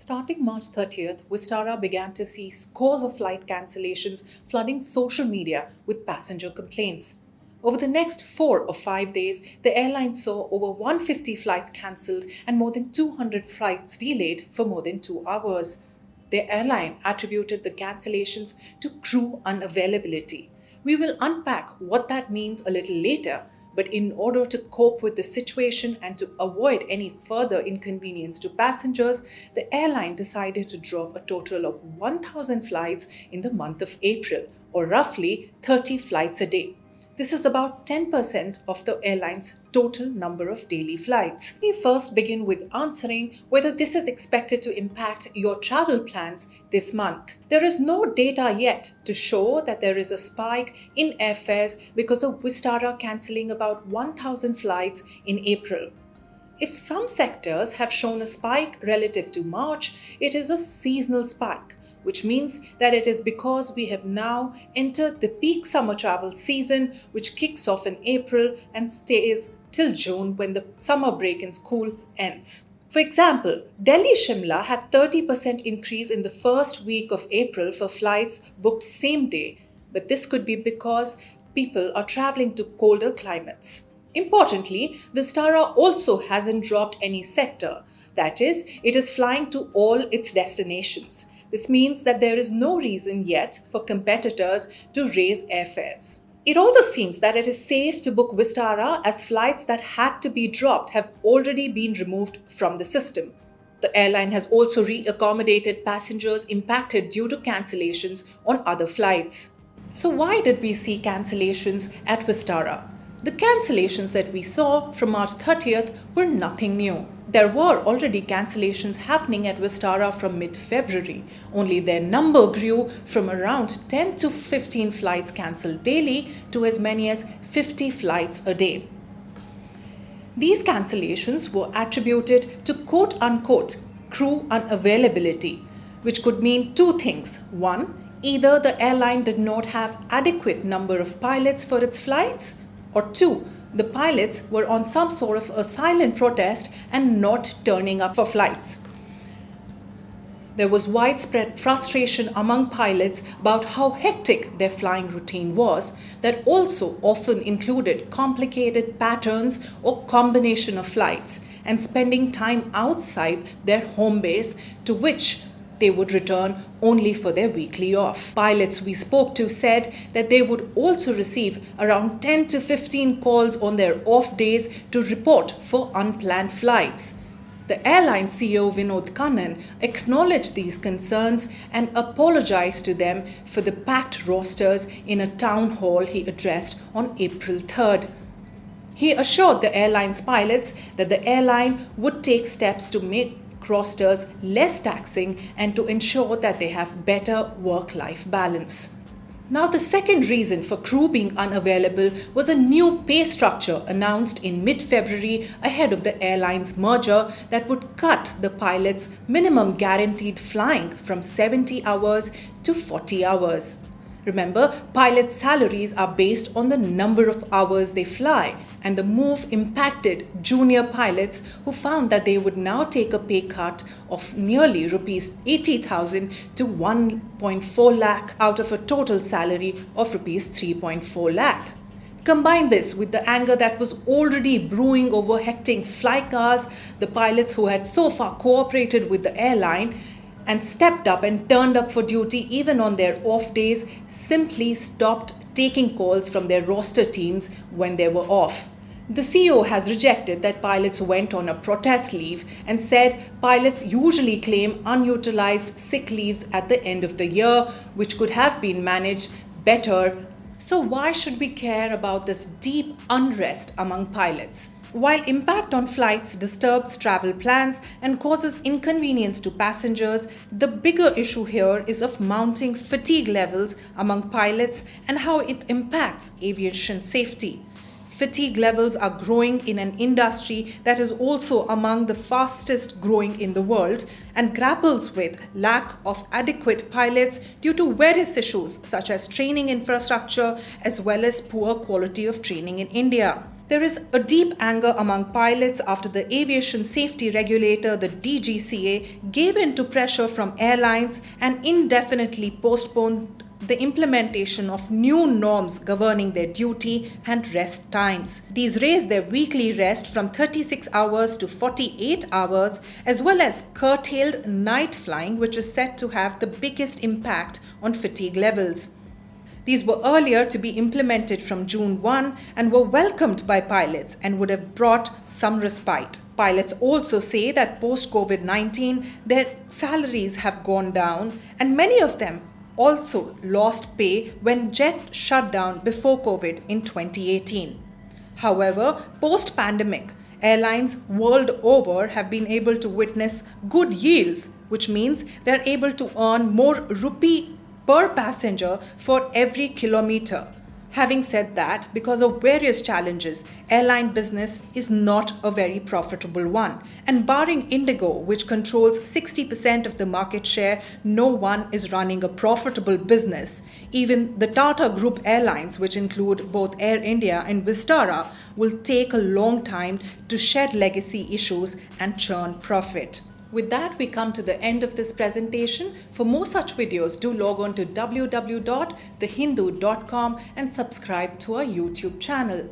Starting March 30th, Vistara began to see scores of flight cancellations flooding social media with passenger complaints. Over the next 4 or 5 days, the airline saw over 150 flights cancelled and more than 200 flights delayed for more than 2 hours. The airline attributed the cancellations to crew unavailability. We will unpack what that means a little later, but in order to cope with the situation and to avoid any further inconvenience to passengers, the airline decided to drop a total of 1,000 flights in the month of April, or roughly 30 flights a day. This is about 10% of the airline's total number of daily flights. We first begin with answering whether this is expected to impact your travel plans this month. There is no data yet to show that there is a spike in airfares because of Vistara cancelling about 1,000 flights in April. If some sectors have shown a spike relative to March, it is a seasonal spike, which means that it is because we have now entered the peak summer travel season, which kicks off in April and stays till June when the summer break in school ends. For example, Delhi Shimla had 30% increase in the first week of April for flights booked same day, but this could be because people are traveling to colder climates. Importantly, Vistara also hasn't dropped any sector. That is, it is flying to all its destinations. This means that there is no reason yet for competitors to raise airfares. It also seems that it is safe to book Vistara as flights that had to be dropped have already been removed from the system. The airline has also re-accommodated passengers impacted due to cancellations on other flights. So why did we see cancellations at Vistara? The cancellations that we saw from March 30th were nothing new. There were already cancellations happening at Vistara from mid-February, only their number grew from around 10 to 15 flights cancelled daily to as many as 50 flights a day. These cancellations were attributed to quote-unquote crew unavailability, which could mean two things. One, either the airline did not have adequate number of pilots for its flights, or two, the pilots were on some sort of a silent protest and not turning up for flights. There was widespread frustration among pilots about how hectic their flying routine was, that also often included complicated patterns or combination of flights and spending time outside their home base, to which they would return only for their weekly off. Pilots we spoke to said that they would also receive around 10 to 15 calls on their off days to report for unplanned flights. The airline CEO Vinod Kannan acknowledged these concerns and apologized to them for the packed rosters in a town hall he addressed on April 3rd. He assured the airline's pilots that the airline would take steps to make rosters less taxing and to ensure that they have better work-life balance. Now, the second reason for crew being unavailable was a new pay structure announced in mid-February ahead of the airline's merger that would cut the pilots' minimum guaranteed flying from 70 hours to 40 hours. Remember, pilots' salaries are based on the number of hours they fly, and the move impacted junior pilots who found that they would now take a pay cut of nearly rupees 80,000 to 1.4 lakh out of a total salary of rupees 3.4 lakh. Combine this with the anger that was already brewing over hectic flight hours, the pilots who had so far cooperated with the airline and stepped up and turned up for duty even on their off days simply stopped taking calls from their roster teams when they were off. The CEO has rejected that pilots went on a protest leave and said pilots usually claim unutilized sick leaves at the end of the year, which could have been managed better. So why should we care about this deep unrest among pilots? While impact on flights disturbs travel plans and causes inconvenience to passengers, the bigger issue here is of mounting fatigue levels among pilots and how it impacts aviation safety. Fatigue levels are growing in an industry that is also among the fastest growing in the world and grapples with lack of adequate pilots due to various issues such as training infrastructure as well as poor quality of training in India. There is a deep anger among pilots after the aviation safety regulator, the DGCA, gave in to pressure from airlines and indefinitely postponed the implementation of new norms governing their duty and rest times. These raised their weekly rest from 36 hours to 48 hours, as well as curtailed night flying, which is said to have the biggest impact on fatigue levels. These were earlier to be implemented from June 1 and were welcomed by pilots and would have brought some respite. Pilots also say that post-COVID-19, their salaries have gone down, and many of them also lost pay when jet shut down before COVID in 2018. However, post-pandemic, airlines world over have been able to witness good yields, which means they're able to earn more rupee per passenger for every kilometer. Having said that, because of various challenges, airline business is not a very profitable one. And barring Indigo, which controls 60% of the market share, no one is running a profitable business. Even the Tata Group airlines, which include both Air India and Vistara, will take a long time to shed legacy issues and churn profit. With that, we come to the end of this presentation. For more such videos, do log on to www.thehindu.com and subscribe to our YouTube channel.